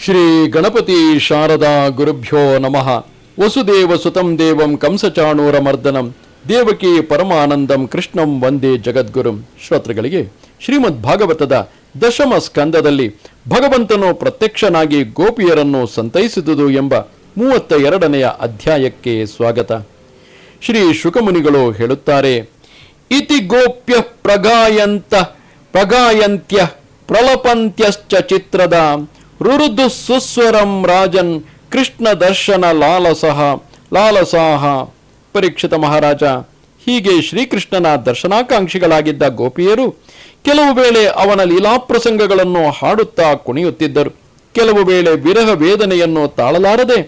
ಶ್ರೀ ಗಣಪತಿ ಶಾರದಾ ಗುರುಭ್ಯೋ ನಮಃ. ವಸುದೇವ ಸುತಂ ದೇವಂ ಕಂಸಚಾಣೂರ ಮರ್ದನಂ ದೇವಕಿ ಪರಮಾನಂದಂ ಕೃಷ್ಣಂ ವಂದೇ ಜಗದ್ಗುರುಂ. ಶ್ರೋತೃಗಳಿಗೆ ಶ್ರೀಮದ್ ಭಾಗವತದ ದಶಮ ಸ್ಕಂದದಲ್ಲಿ ಭಗವಂತನು ಪ್ರತ್ಯಕ್ಷನಾಗಿ ಗೋಪಿಯರನ್ನು ಸಂತೈಸಿದುದು ಎಂಬ 32ನೆಯ ಅಧ್ಯಾಯಕ್ಕೆ ಸ್ವಾಗತ. ಶ್ರೀ ಶುಕಮುನಿಗಳು ಹೇಳುತ್ತಾರೆ, ಇತಿ ಗೋಪ್ಯ ಪ್ರಗಾಯಂತ್ಯ ಪ್ರಲಪಂತ್ಯಶ್ಚ ಚಿತ್ರದ ರುರುದು ಸುಸ್ವರಂ ರಾಜನ್ ಕೃಷ್ಣ ದರ್ಶನ ಲಾಲಸಾಹ. ಪರೀಕ್ಷಿತ ಮಹಾರಾಜ, ಹೀಗೆ ಶ್ರೀಕೃಷ್ಣನ ದರ್ಶನಾಕಾಂಕ್ಷಿಗಳಾಗಿದ್ದ ಗೋಪಿಯರು ಕೆಲವು ವೇಳೆ ಅವನ ಲೀಲಾಪ್ರಸಂಗಗಳನ್ನು ಹಾಡುತ್ತಾ ಕುಣಿಯುತ್ತಿದ್ದರು. ಕೆಲವು ವೇಳೆ ವಿರಹ ವೇದನೆಯನ್ನು ತಾಳಲಾರದೆ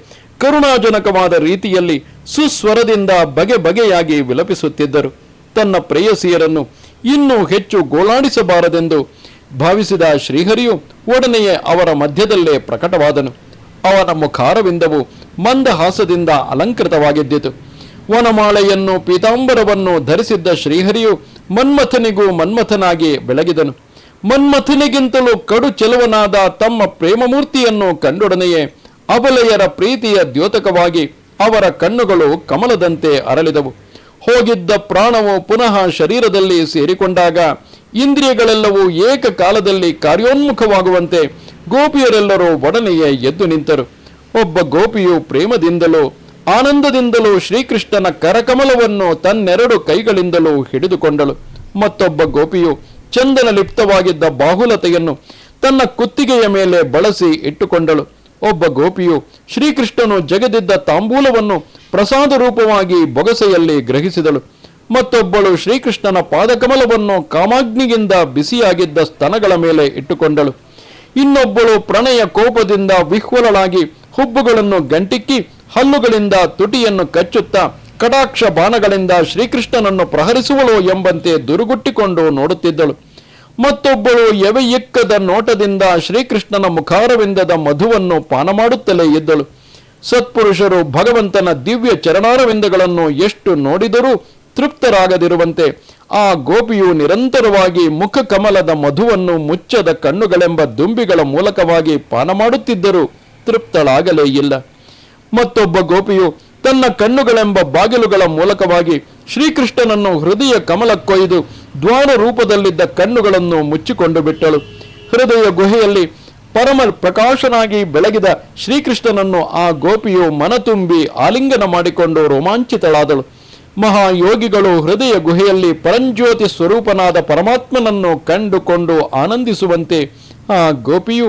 ಕರುಣಾಜನಕವಾದ ರೀತಿಯಲ್ಲಿ ಸುಸ್ವರದಿಂದ ಬಗೆ ಬಗೆಯಾಗಿ ವಿಲಪಿಸುತ್ತಿದ್ದರು. ತನ್ನ ಪ್ರೇಯಸಿಯರನ್ನು ಇನ್ನೂ ಹೆಚ್ಚು ಗೋಳಾಡಿಸಬಾರದೆಂದು ಭಾವಿಸಿದ ಶ್ರೀಹರಿಯು ಒಡನೆಯೇ ಅವರ ಮಧ್ಯದಲ್ಲೇ ಪ್ರಕಟವಾದನು. ಅವನ ಮುಖಾರವಿಂದವು ಮಂದಹಾಸದಿಂದ ಅಲಂಕೃತವಾಗಿದ್ದಿತು. ವನಮಾಳೆಯನ್ನು ಪೀತಾಂಬರವನ್ನು ಧರಿಸಿದ್ದ ಶ್ರೀಹರಿಯು ಮನ್ಮಥನಿಗೂ ಮನ್ಮಥನಾಗಿ ಬೆಳಗಿದನು. ಮನ್ಮಥನಿಗಿಂತಲೂ ಕಡು ಚೆಲುವನಾದ ತಮ್ಮ ಪ್ರೇಮಮೂರ್ತಿಯನ್ನು ಕಂಡೊಡನೆಯೇ ಅಬಲೆಯರ ಪ್ರೀತಿಯ ದ್ಯೋತಕವಾಗಿ ಅವರ ಕಣ್ಣುಗಳು ಕಮಲದಂತೆ ಅರಳಿದವು. ಹೋಗಿದ್ದ ಪ್ರಾಣವು ಪುನಃ ಶರೀರದಲ್ಲಿ ಸೇರಿಕೊಂಡಾಗ ಇಂದ್ರಿಯಗಳೆಲ್ಲವೂ ಏಕಕಾಲದಲ್ಲಿ ಕಾರ್ಯೋನ್ಮುಖವಾಗುವಂತೆ ಗೋಪಿಯರೆಲ್ಲರೂ ಒಡನೆಯೇ ಎದ್ದು ನಿಂತರು. ಒಬ್ಬ ಗೋಪಿಯು ಪ್ರೇಮದಿಂದಲೂ ಆನಂದದಿಂದಲೂ ಶ್ರೀಕೃಷ್ಣನ ಕರಕಮಲವನ್ನು ತನ್ನೆರಡು ಕೈಗಳಿಂದಲೂ ಹಿಡಿದುಕೊಂಡಳು. ಮತ್ತೊಬ್ಬ ಗೋಪಿಯು ಚಂದನ ಲಿಪ್ತವಾಗಿದ್ದ ಬಾಹುಲತೆಯನ್ನು ತನ್ನ ಕುತ್ತಿಗೆಯ ಮೇಲೆ ಬಳಸಿ ಇಟ್ಟುಕೊಂಡಳು. ಒಬ್ಬ ಗೋಪಿಯು ಶ್ರೀಕೃಷ್ಣನು ಜಗದಿದ್ದ ತಾಂಬೂಲವನ್ನು ಪ್ರಸಾದ ರೂಪವಾಗಿ ಬೊಗಸೆಯಲ್ಲಿ ಗ್ರಹಿಸಿದಳು. ಮತ್ತೊಬ್ಬಳು ಶ್ರೀಕೃಷ್ಣನ ಪಾದಕಮಲವನ್ನು ಕಾಮಾಗ್ನಿಯಿಂದ ಬಿಸಿಯಾಗಿದ್ದ ಸ್ತನಗಳ ಮೇಲೆ ಇಟ್ಟುಕೊಂಡಳು. ಇನ್ನೊಬ್ಬಳು ಪ್ರಣಯ ಕೋಪದಿಂದ ವಿಹ್ವಲಳಾಗಿ ಹುಬ್ಬುಗಳನ್ನು ಗಂಟಿಕ್ಕಿ ಹಲ್ಲುಗಳಿಂದ ತುಟಿಯನ್ನು ಕಚ್ಚುತ್ತಾ ಕಟಾಕ್ಷ ಬಾಣಗಳಿಂದ ಶ್ರೀಕೃಷ್ಣನನ್ನು ಪ್ರಹರಿಸುವಳೋ ಎಂಬಂತೆ ದುರುಗುಟ್ಟಿಕೊಂಡು ನೋಡುತ್ತಿದ್ದಳು. ಮತ್ತೊಬ್ಬಳು ಎವೆಯಿಕ್ಕದ ನೋಟದಿಂದ ಶ್ರೀಕೃಷ್ಣನ ಮುಖಾರವಿಂದದ ಮಧುವನ್ನು ಪಾನ ಮಾಡುತ್ತಲೇ ಇದ್ದಳು. ಸತ್ಪುರುಷರು ಭಗವಂತನ ದಿವ್ಯ ಚರಣಾರವಿಂದಗಳನ್ನು ಎಷ್ಟು ನೋಡಿದರೂ ತೃಪ್ತರಾಗದಿರುವಂತೆ ಆ ಗೋಪಿಯು ನಿರಂತರವಾಗಿ ಮುಖ ಕಮಲದ ಮಧುವನ್ನು ಮುಚ್ಚದ ಕಣ್ಣುಗಳೆಂಬ ದುಂಬಿಗಳ ಮೂಲಕವಾಗಿ ಪಾನ ಮಾಡುತ್ತಿದ್ದರೂ ತೃಪ್ತಳಾಗಲೇ ಇಲ್ಲ. ಮತ್ತೊಬ್ಬ ಗೋಪಿಯು ತನ್ನ ಕಣ್ಣುಗಳೆಂಬ ಬಾಗಿಲುಗಳ ಮೂಲಕವಾಗಿ ಶ್ರೀಕೃಷ್ಣನನ್ನು ಹೃದಯ ಕಮಲಕ್ಕೊಯ್ದು ದ್ವಾರ ರೂಪದಲ್ಲಿದ್ದ ಕಣ್ಣುಗಳನ್ನು ಮುಚ್ಚಿಕೊಂಡು ಬಿಟ್ಟಳು. ಹೃದಯ ಗುಹೆಯಲ್ಲಿ ಪರಮ ಪ್ರಕಾಶನಾಗಿ ಬೆಳಗಿದ ಶ್ರೀಕೃಷ್ಣನನ್ನು ಆ ಗೋಪಿಯು ಮನತುಂಬಿ ಆಲಿಂಗನ ಮಾಡಿಕೊಂಡು ರೋಮಾಂಚಿತಳಾದಳು. ಮಹಾಯೋಗಿಗಳು ಹೃದಯ ಗುಹೆಯಲ್ಲಿ ಪರಂಜ್ಯೋತಿ ಸ್ವರೂಪನಾದ ಪರಮಾತ್ಮನನ್ನು ಕಂಡುಕೊಂಡು ಆನಂದಿಸುವಂತೆ ಆ ಗೋಪಿಯು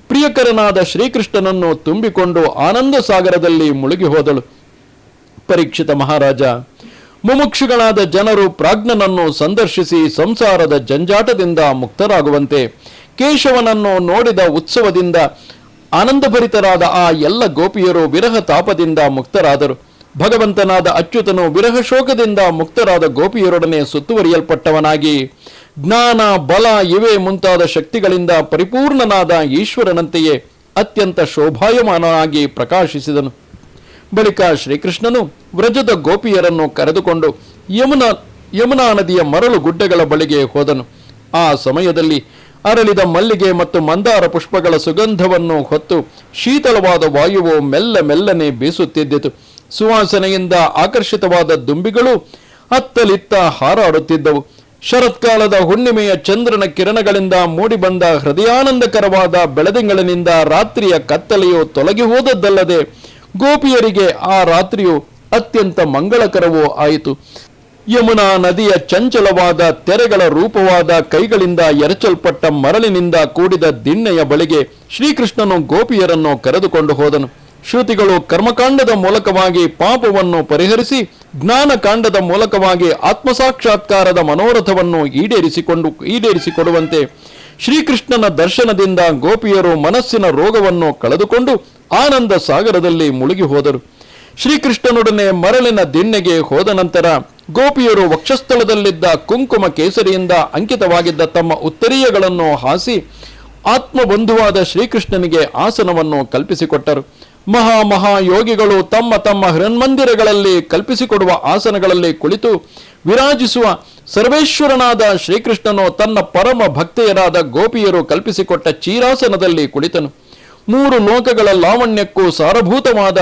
ಪ್ರಿಯಕರನಾದ ಶ್ರೀಕೃಷ್ಣನನ್ನು ತುಂಬಿಕೊಂಡು ಆನಂದ ಸಾಗರದಲ್ಲಿ ಮುಳುಗಿ ಹೋದಳು. ಪರೀಕ್ಷಿತ ಮಹಾರಾಜ, ಮುಮುಕ್ಷುಗಳಾದ ಜನರು ಪ್ರಾಜ್ಞನನ್ನು ಸಂದರ್ಶಿಸಿ ಸಂಸಾರದ ಜಂಜಾಟದಿಂದ ಮುಕ್ತರಾಗುವಂತೆ ಕೇಶವನನ್ನು ನೋಡಿದ ಉತ್ಸವದಿಂದ ಆನಂದಭರಿತರಾದ ಆ ಎಲ್ಲ ಗೋಪಿಯರು ವಿರಹ ತಾಪದಿಂದ ಮುಕ್ತರಾದರು. ಭಗವಂತನಾದ ಅಚ್ಯುತನು ವಿರಹ ಶೋಕದಿಂದ ಮುಕ್ತರಾದ ಗೋಪಿಯರೊಡನೆ ಸುತ್ತುವರಿಯಲ್ಪಟ್ಟವನಾಗಿ ಜ್ಞಾನ ಬಲ ಇವೇ ಮುಂತಾದ ಶಕ್ತಿಗಳಿಂದ ಪರಿಪೂರ್ಣನಾದ ಈಶ್ವರನಂತೆಯೇ ಅತ್ಯಂತ ಶೋಭಾಯಮಾನನಾಗಿ ಪ್ರಕಾಶಿಸಿದನು. ಬಳಿಕ ಶ್ರೀಕೃಷ್ಣನು ವ್ರಜದ ಗೋಪಿಯರನ್ನು ಕರೆದುಕೊಂಡು ಯಮುನಾ ನದಿಯ ಮರಳು ಗುಡ್ಡಗಳ ಬಳಿಗೆ ಹೋದನು. ಆ ಸಮಯದಲ್ಲಿ ಅರಳಿದ ಮಲ್ಲಿಗೆ ಮತ್ತು ಮಂದಾರ ಪುಷ್ಪಗಳ ಸುಗಂಧವನ್ನು ಹೊತ್ತು ಶೀತಳವಾದ ವಾಯುವು ಮೆಲ್ಲನೆ ಬೀಸುತ್ತಿದ್ದಿತು. ಸುವಾಸನೆಯಿಂದ ಆಕರ್ಷಿತವಾದ ದುಂಬಿಗಳು ಅತ್ತಲಿತ್ತ ಹಾರಾಡುತ್ತಿದ್ದವು. ಶರತ್ಕಾಲದ ಹುಣ್ಣಿಮೆಯ ಚಂದ್ರನ ಕಿರಣಗಳಿಂದ ಮೂಡಿಬಂದ ಹೃದಯಾನಂದಕರವಾದ ಬೆಳದಿಂಗಳಿನಿಂದ ರಾತ್ರಿಯ ಕತ್ತಲೆಯು ತೊಲಗಿ ಹೋದದ್ದಲ್ಲದೆ ಗೋಪಿಯರಿಗೆ ಆ ರಾತ್ರಿಯು ಅತ್ಯಂತ ಮಂಗಳಕರವೂ ಆಯಿತು. ಯಮುನಾ ನದಿಯ ಚಂಚಲವಾದ ತೆರೆಗಳ ರೂಪವಾದ ಕೈಗಳಿಂದ ಎರಚಲ್ಪಟ್ಟ ಮರಳಿನಿಂದ ಕೂಡಿದ ದಿಣ್ಣೆಯ ಬಳಿಗೆ ಶ್ರೀಕೃಷ್ಣನು ಗೋಪಿಯರನ್ನು ಕರೆದುಕೊಂಡು ಹೋದನು. ಶ್ರುತಿಗಳು ಕರ್ಮಕಾಂಡದ ಮೂಲಕವಾಗಿ ಪಾಪವನ್ನು ಪರಿಹರಿಸಿ ಜ್ಞಾನಕಾಂಡದ ಮೂಲಕವಾಗಿ ಆತ್ಮಸಾಕ್ಷಾತ್ಕಾರದ ಮನೋರಥವನ್ನು ಈಡೇರಿಸಿಕೊಡುವಂತೆ ಶ್ರೀಕೃಷ್ಣನ ದರ್ಶನದಿಂದ ಗೋಪಿಯರು ಮನಸ್ಸಿನ ರೋಗವನ್ನು ಕಳೆದುಕೊಂಡು ಆನಂದ ಸಾಗರದಲ್ಲಿ ಮುಳುಗಿ ಹೋದರು. ಶ್ರೀಕೃಷ್ಣನೊಡನೆ ಮರಳಿನ ದಿಣ್ಣೆಗೆ ಹೋದ ನಂತರ ಗೋಪಿಯರು ವಕ್ಷಸ್ಥಳದಲ್ಲಿದ್ದ ಕುಂಕುಮ ಕೇಸರಿಯಿಂದ ಅಂಕಿತವಾಗಿದ್ದ ತಮ್ಮ ಉತ್ತರೀಯಗಳನ್ನು ಹಾಸಿ ಆತ್ಮಬಂಧುವಾದ ಶ್ರೀಕೃಷ್ಣನಿಗೆ ಆಸನವನ್ನು ಕಲ್ಪಿಸಿಕೊಟ್ಟರು. ಮಹಾಯೋಗಿಗಳು ತಮ್ಮ ತಮ್ಮ ಹೃನ್ಮಂದಿರಗಳಲ್ಲಿ ಕಲ್ಪಿಸಿಕೊಡುವ ಆಸನಗಳಲ್ಲಿ ಕುಳಿತು ವಿರಾಜಿಸುವ ಸರ್ವೇಶ್ವರನಾದ ಶ್ರೀಕೃಷ್ಣನು ತನ್ನ ಪರಮ ಭಕ್ತೆಯರಾದ ಗೋಪಿಯರು ಕಲ್ಪಿಸಿಕೊಟ್ಟ ಚೀರಾಸನದಲ್ಲಿ ಕುಳಿತನು. ಮೂರು ಲೋಕಗಳ ಲಾವಣ್ಯಕ್ಕೂ ಸಾರಭೂತವಾದ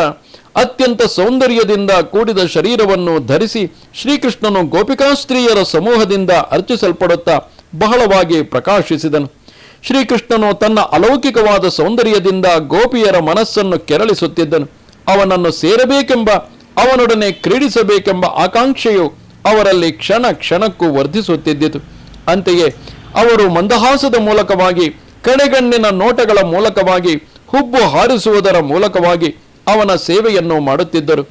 ಅತ್ಯಂತ ಸೌಂದರ್ಯದಿಂದ ಕೂಡಿದ ಶರೀರವನ್ನು ಧರಿಸಿ ಶ್ರೀಕೃಷ್ಣನು ಗೋಪಿಕಾಸ್ತ್ರೀಯರ ಸಮೂಹದಿಂದ ಅರ್ಚಿಸಲ್ಪಡುತ್ತಾ ಬಹಳವಾಗಿ ಪ್ರಕಾಶಿಸಿದನು. ಶ್ರೀಕೃಷ್ಣನು ತನ್ನ ಅಲೌಕಿಕವಾದ ಸೌಂದರ್ಯದಿಂದ ಗೋಪಿಯರ ಮನಸ್ಸನ್ನು ಕೆರಳಿಸುತ್ತಿದ್ದನು. ಅವನನ್ನು ಸೇರಬೇಕೆಂಬ, ಅವನೊಡನೆ ಕ್ರೀಡಿಸಬೇಕೆಂಬ ಆಕಾಂಕ್ಷೆಯು ಅವರಲ್ಲಿ ಕ್ಷಣ ಕ್ಷಣಕ್ಕೂ ವರ್ಧಿಸುತ್ತಿದ್ದಿತು. ಅಂತೆಯೇ ಅವರು ಮಂದಹಾಸದ ಮೂಲಕವಾಗಿ, ಕಡೆಗಣ್ಣಿನ ನೋಟಗಳ ಮೂಲಕವಾಗಿ, ಹುಬ್ಬು ಹಾರಿಸುವುದರ ಮೂಲಕವಾಗಿ ಅವನ ಸೇವೆಯನ್ನು ಮಾಡುತ್ತಿದ್ದರು.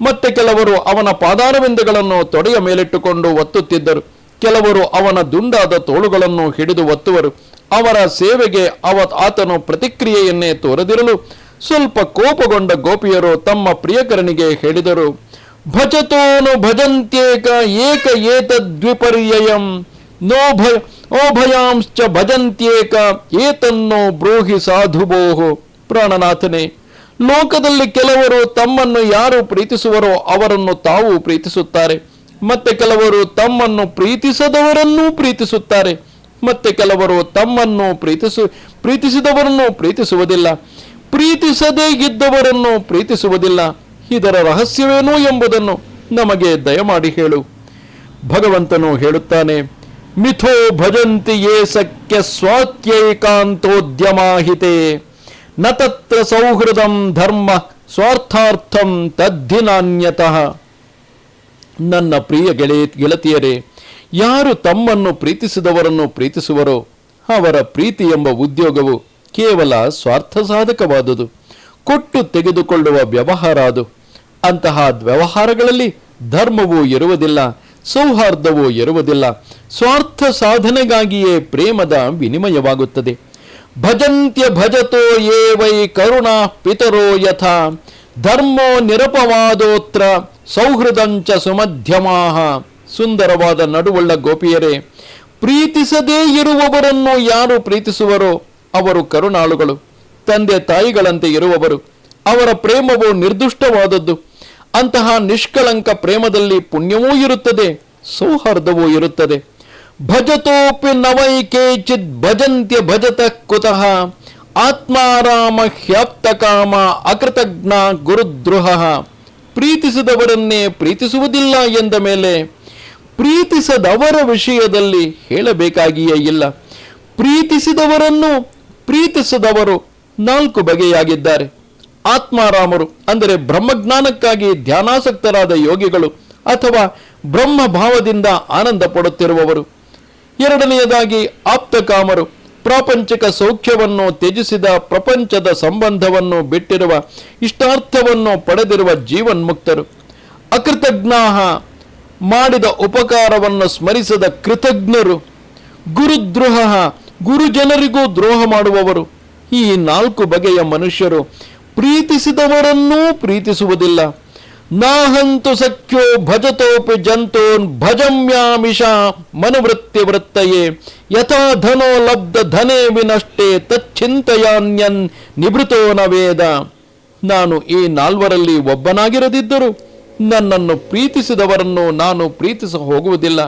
ಮತ್ತೆ ಕೆಲವರು ಅವನ ಪಾದಾರವಿಂದಗಳನ್ನು ತೊಡೆಯ ಮೇಲಿಟ್ಟುಕೊಂಡು ಒತ್ತುತ್ತಿದ್ದರು. ಕೆಲವರು ಅವನ ದುಂಡಾದ ತೋಳುಗಳನ್ನು ಹಿಡಿದು ಒತ್ತುವರು. ಅವರ ಸೇವೆಗೆ ಆತನು ಪ್ರತಿಕ್ರಿಯೆಯನ್ನೇ ತೋರದಿರಲು ಸ್ವಲ್ಪ ಕೋಪಗೊಂಡ ಗೋಪಿಯರು ತಮ್ಮ ಪ್ರಿಯಕರನಿಗೆ ಹೇಳಿದರು, ಭಜತೋನು ಭಜಂತ್ಯೇಕ ಏಕ ಏತದ್ವಿಪರ್ಯಯಂ ಓಭಯಾಂಶ್ಚ ಭಜಂತ್ಯೇಕ ಏತನ್ನೋ ಬ್ರೂಹಿ ಸಾಧುಬೋಹು. ಪ್ರಾಣನಾಥನೇ, ಲೋಕದಲ್ಲಿ ಕೆಲವರು ತಮ್ಮನ್ನು ಯಾರು ಪ್ರೀತಿಸುವರೋ ಅವರನ್ನು ತಾವು ಪ್ರೀತಿಸುತ್ತಾರೆ. ಮತ್ತೆ ಕೆಲವರು ತಮ್ಮನ್ನು ಪ್ರೀತಿಸದವರನ್ನೂ ಪ್ರೀತಿಸುತ್ತಾರೆ. ಮತ್ತೆ ಕೆಲವರು ತಮ್ಮನ್ನು ಪ್ರೀತಿಸಿದವರನ್ನು ಪ್ರೀತಿಸುವುದಿಲ್ಲ, ಪ್ರೀತಿಸದೇ ಇದ್ದವರನ್ನು ಪ್ರೀತಿಸುವುದಿಲ್ಲ. ಇದರ ರಹಸ್ಯವೇನು ಎಂಬುದನ್ನು ನಮಗೆ ದಯಮಾಡಿ ಹೇಳು. ಭಗವಂತನು ಹೇಳುತ್ತಾನೆ, ಮಿಥೋ ಭಜಂತಿ ಯೇ ಸಖ್ಯ ಸ್ವಾತ್ಯೈಕಾಂತೋದ್ಯಮಾಹಿತೆ ನ ತತ್ರ ಸೌಹೃದಂ ಧರ್ಮ ಸ್ವಾರ್ಥಾರ್ಥಂ ತದ್ಧಿನಾನ್ಯತಃ. ನನ್ನ ಪ್ರಿಯ ಗೆಳತಿಯರೇ, ಯಾರು ತಮ್ಮನ್ನು ಪ್ರೀತಿಸಿದವರನ್ನು ಪ್ರೀತಿಸುವರೋ ಅವರ ಪ್ರೀತಿ ಎಂಬ ಉದ್ಯೋಗವು ಕೇವಲ ಸ್ವಾರ್ಥ ಸಾಧಕವಾದುದು, ಕೊಟ್ಟು ತೆಗೆದುಕೊಳ್ಳುವ ವ್ಯವಹಾರ ಅದು. ಅಂತಹ ವ್ಯವಹಾರಗಳಲ್ಲಿ ಧರ್ಮವೂ ಇರುವುದಿಲ್ಲ, ಸೌಹಾರ್ದವೂ ಇರುವುದಿಲ್ಲ. ಸ್ವಾರ್ಥ ಸಾಧನೆಗಾಗಿಯೇ ಪ್ರೇಮದ ವಿನಿಮಯವಾಗುತ್ತದೆ. ಭಜಂತ್ಯ ಭಜತೋ ಯೇ ವೈ ಕರುಣಾ ಪಿತರೋ ಯಥಾ ಧರ್ಮೋ ನಿರಪವಾದೋತ್ರ ಸೌಹೃದಂಚ ಸುಮಧ್ಯಮಾಹ. ಸುಂದರವಾದ ನಡುವುಳ್ಳ ಗೋಪಿಯರೇ, ಪ್ರೀತಿಸದೇ ಇರುವವರನ್ನು ಯಾರು ಪ್ರೀತಿಸುವರೋ ಅವರು ಕರುಣಾಳುಗಳು, ತಂದೆ ತಾಯಿಗಳಂತೆ ಇರುವವರು. ಅವರ ಪ್ರೇಮವು ನಿರ್ದುಷ್ಟವಾದದ್ದು. ಅಂತಹ ನಿಷ್ಕಳಂಕ ಪ್ರೇಮದಲ್ಲಿ ಪುಣ್ಯವೂ ಇರುತ್ತದೆ, ಸೌಹಾರ್ದವೂ ಇರುತ್ತದೆ. ಭಜತೋಪಿ ನವೈ ಕೇಚಿದ್ ಭಜಂತ್ಯ ಭಜತ ಕುತಃ ಆತ್ಮಾರಾಮ ಹ್ಯಾಪ್ತ ಕಾಮ ಅಕೃತಜ್ಞ ಗುರುದ್ರುಹ. ಪ್ರೀತಿಸಿದವರನ್ನೇ ಪ್ರೀತಿಸುವುದಿಲ್ಲ ಎಂದ ಮೇಲೆ ಪ್ರೀತಿಸದವರ ವಿಷಯದಲ್ಲಿ ಹೇಳಬೇಕಾಗಿಯೇ ಇಲ್ಲ. ಪ್ರೀತಿಸಿದವರನ್ನು ಪ್ರೀತಿಸದವರು 4 ಬಗೆಯಾಗಿದ್ದಾರೆ. ಆತ್ಮಾರಾಮರು ಅಂದರೆ ಬ್ರಹ್ಮಜ್ಞಾನಕ್ಕಾಗಿ ಧ್ಯಾನಾಸಕ್ತರಾದ ಯೋಗಿಗಳು ಅಥವಾ ಬ್ರಹ್ಮ ಭಾವದಿಂದ ಆನಂದ ಪಡುತ್ತಿರುವವರು. ಎರಡನೆಯದಾಗಿ ಆಪ್ತಕಾಮರು, ಪ್ರಾಪಂಚಿಕ ಸೌಖ್ಯವನ್ನು ತ್ಯಜಿಸಿದ, ಪ್ರಪಂಚದ ಸಂಬಂಧವನ್ನು ಬಿಟ್ಟಿರುವ, ಇಷ್ಟಾರ್ಥವನ್ನು ಪಡೆದಿರುವ ಜೀವನ್ಮುಕ್ತರು. ಅಕೃತಜ್ಞಾಹ, ಮಾಡಿದ ಉಪಕಾರವನ್ನು ಸ್ಮರಿಸದ ಕೃತಜ್ಞರು. ಗುರುದ್ರೋಹ, ಗುರುಜನರಿಗೂ ದ್ರೋಹ ಮಾಡುವವರು. ಈ 4 ಬಗೆಯ ಮನುಷ್ಯರು ಪ್ರೀತಿಸಿದವರನ್ನೂ ಪ್ರೀತಿಸುವುದಿಲ್ಲ. ನಾಹಂತು ಸಖ್ಯೋ ಭಜತೋಪಿ ಜಂತೋನ್ ಭಜಮ್ಯಾಮಿಷ ಮನುವೃತ್ತಿ ವೃತ್ತಯೇ ಯಥಾ ಧನೋ ಲಬ್ಧ ಧನೇ ವಿನಷ್ಟೇ ತಚ್ಚಿಂತೆಯಾನ್ಯನ್ ನಿಭೃತೋ ನ ವೇದ. ನಾನು ಈ 4ರಲ್ಲಿ ಒಬ್ಬನಾಗಿರದಿದ್ದರೂ ನನ್ನನ್ನು ಪ್ರೀತಿಸಿದವರನ್ನು ನಾನು ಪ್ರೀತಿಸ ಹೋಗುವುದಿಲ್ಲ.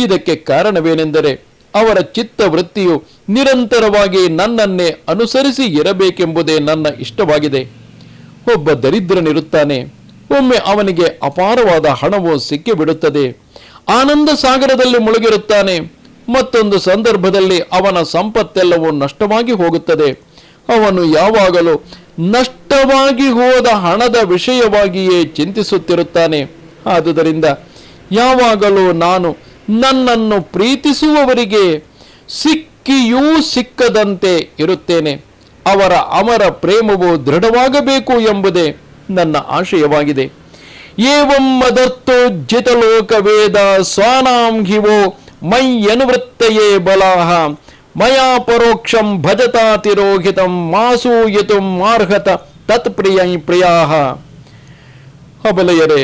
ಇದಕ್ಕೆ ಕಾರಣವೇನೆಂದರೆ ಅವರ ಚಿತ್ತವೃತ್ತಿಯು ನಿರಂತರವಾಗಿ ನನ್ನನ್ನೇ ಅನುಸರಿಸಿ ಇರಬೇಕೆಂಬುದೇ ನನ್ನ ಇಷ್ಟವಾಗಿದೆ. ಒಬ್ಬ ದರಿದ್ರನಿರುತ್ತಾನೆ. ಒಮ್ಮೆ ಅವನಿಗೆ ಅಪಾರವಾದ ಹಣವು ಸಿಕ್ಕಿಬಿಡುತ್ತದೆ. ಆನಂದ ಸಾಗರದಲ್ಲಿ ಮುಳುಗಿರುತ್ತಾನೆ. ಮತ್ತೊಂದು ಸಂದರ್ಭದಲ್ಲಿ ಅವನ ಸಂಪತ್ತೆಲ್ಲವೂ ನಷ್ಟವಾಗಿ ಹೋಗುತ್ತದೆ. ಅವನು ಯಾವಾಗಲೂ ನಷ್ಟವಾಗಿ ಹೋದ ಹಣದ ವಿಷಯವಾಗಿಯೇ ಚಿಂತಿಸುತ್ತಿರುತ್ತಾನೆ. ಆದುದರಿಂದ ಯಾವಾಗಲೂ ನಾನು ನನ್ನನ್ನು ಪ್ರೀತಿಸುವವರಿಗೆ ಸಿಕ್ಕಿಯೂ ಸಿಕ್ಕದಂತೆ ಇರುತ್ತೇನೆ. ಅವರ ಅಮರ ಪ್ರೇಮವು ದೃಢವಾಗಬೇಕು ಎಂಬುದೇ ನನ್ನ ಆಶಯವಾಗಿದೆ. ಏವಂ ಮದರ್ಥೋಜ್ಜಿತ ಲೋಕವೇದ ಸ್ವಾನಾಂ ಹಿವೋ ಮೈ ಅನುವೃತ್ತಯೇ ಬಲಾಹ ಮಯಾ ಪರೋಕ್ಷಂ ಭಜತಾತಿರೋಹಿತಂ ಮಾಸೂಯಿತು ಮಾರ್ಹತ ತತ್ ಪ್ರಿಯಾಹ. ಅಬಲೆಯರೇ,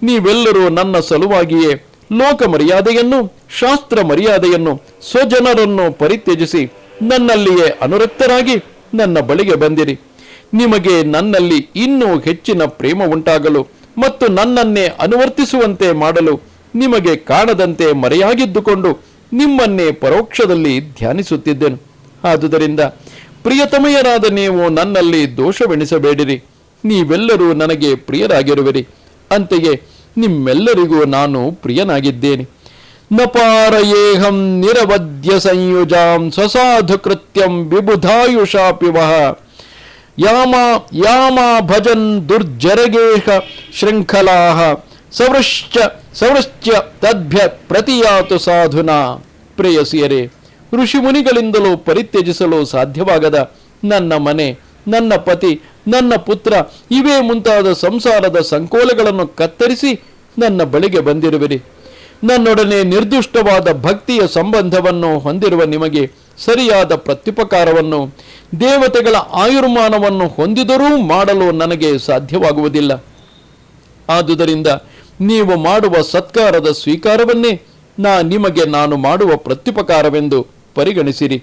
ನೀವೆಲ್ಲರೂ ನನ್ನ ಸಲುವಾಗಿಯೇ ಲೋಕ ಮರ್ಯಾದೆಯನ್ನು, ಶಾಸ್ತ್ರ ಮರ್ಯಾದೆಯನ್ನು, ಸ್ವಜನರನ್ನು ಪರಿತ್ಯಜಿಸಿ ನನ್ನಲ್ಲಿಯೇ ಅನುರಕ್ತರಾಗಿ ನನ್ನ ಬಳಿಗೆ ಬಂದಿರಿ. ನಿಮಗೆ ನನ್ನಲ್ಲಿ ಇನ್ನೂ ಹೆಚ್ಚಿನ ಪ್ರೇಮ ಉಂಟಾಗಲು ಮತ್ತು ನನ್ನನ್ನೇ ಅನುವರ್ತಿಸುವಂತೆ ಮಾಡಲು ನಿಮಗೆ ಕಾಣದಂತೆ ಮರೆಯಾಗಿದ್ದುಕೊಂಡು ನಿಮ್ಮನ್ನೇ ಪರೋಕ್ಷದಲ್ಲಿ ಧ್ಯಾನಿಸುತ್ತಿದ್ದೆನು. ಆದುದರಿಂದ ಪ್ರಿಯತಮೆಯರಾದ ನೀವು ನನ್ನಲ್ಲಿ ದೋಷವೆಣಿಸಬೇಡಿರಿ. ನೀವೆಲ್ಲರೂ ನನಗೆ ಪ್ರಿಯರಾಗಿರುವಿರಿ. ಅಂತೆಯೇ ನಿಮ್ಮೆಲ್ಲರಿಗೂ ನಾನು ಪ್ರಿಯನಾಗಿದ್ದೇನೆ. ನಪಾರಯೇಹಂ ನಿರವಧ್ಯ ಸಂಯುಜಾಂ ಸ್ವಸಾಧು ಕೃತ್ಯಂ ವಿಬುಧಾಯುಷಾಪಿವಹ ಯಾಮ ಭಜನ್ ದುರ್ಜರಗೇಹ ಶೃಂಖಲಾಹ ಸವೃಶ್ಚ ತದ್ಭ್ಯ ಪ್ರತಿಯಾತು ಸಾಧುನಾ. ಪ್ರೇಯಸಿಯರೇ, ಋಷಿಮುನಿಗಳಿಂದಲೂ ಪರಿತ್ಯಜಿಸಲು ಸಾಧ್ಯವಾಗದ ನನ್ನ ಮನೆ, ನನ್ನ ಪತಿ, ನನ್ನ ಪುತ್ರ ಇವೇ ಮುಂತಾದ ಸಂಸಾರದ ಸಂಕೋಲೆಗಳನ್ನು ಕತ್ತರಿಸಿ ನನ್ನ ಬಳಿಗೆ ಬಂದಿರುವಿರಿ. ನನ್ನೊಡನೆ ನಿರ್ದುಷ್ಟವಾದ ಭಕ್ತಿಯ ಸಂಬಂಧವನ್ನು ಹೊಂದಿರುವ ನಿಮಗೆ ಸರಿಯಾದ ಪ್ರತ್ಯುಪಕಾರವನ್ನು, ದೇವತೆಗಳ ಆಯುರ್ಮಾನವನ್ನು ಹೊಂದಿದರೂ ಮಾಡಲು ನನಗೆ ಸಾಧ್ಯವಾಗುವುದಿಲ್ಲ. ಆದುದರಿಂದ ನೀವು ಮಾಡುವ ಸತ್ಕಾರದ ಸ್ವೀಕಾರವನ್ನೇ ನಿಮಗೆ ನಾನು ಮಾಡುವ ಪ್ರತ್ಯುಪಕಾರವೆಂದು ಪರಿಗಣಿಸಿರಿ.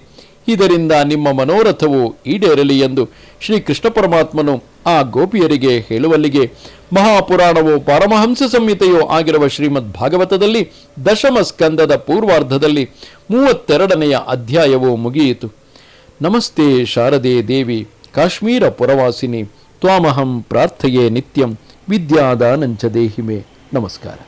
ಇದರಿಂದ ನಿಮ್ಮ ಮನೋರಥವು ಈಡೇರಲಿ ಎಂದು ಶ್ರೀಕೃಷ್ಣ ಪರಮಾತ್ಮನು ಆ ಗೋಪಿಯರಿಗೆ ಹೇಳುವಲ್ಲಿಗೆ ಮಹಾಪುರಾಣವು ಪರಮಹಂಸ ಸಂಹಿತೆಯೂ ಆಗಿರುವ ಶ್ರೀಮದ್ ಭಾಗವತದಲ್ಲಿ ದಶಮ ಸ್ಕಂದದ ಪೂರ್ವಾರ್ಧದಲ್ಲಿ 32ನೆಯ ಅಧ್ಯಾಯವು ಮುಗಿಯಿತು. ನಮಸ್ತೆ ಶಾರದೆ ದೇವಿ ಕಾಶ್ಮೀರ ಪುರವಾಸಿನಿ ತ್ವಾಮಹಂ ಪ್ರಾರ್ಥಯೇ ನಿತ್ಯಂ ವಿದ್ಯಾದಾನಂಚ ದೇಹಿಮೆ. ನಮಸ್ಕಾರ.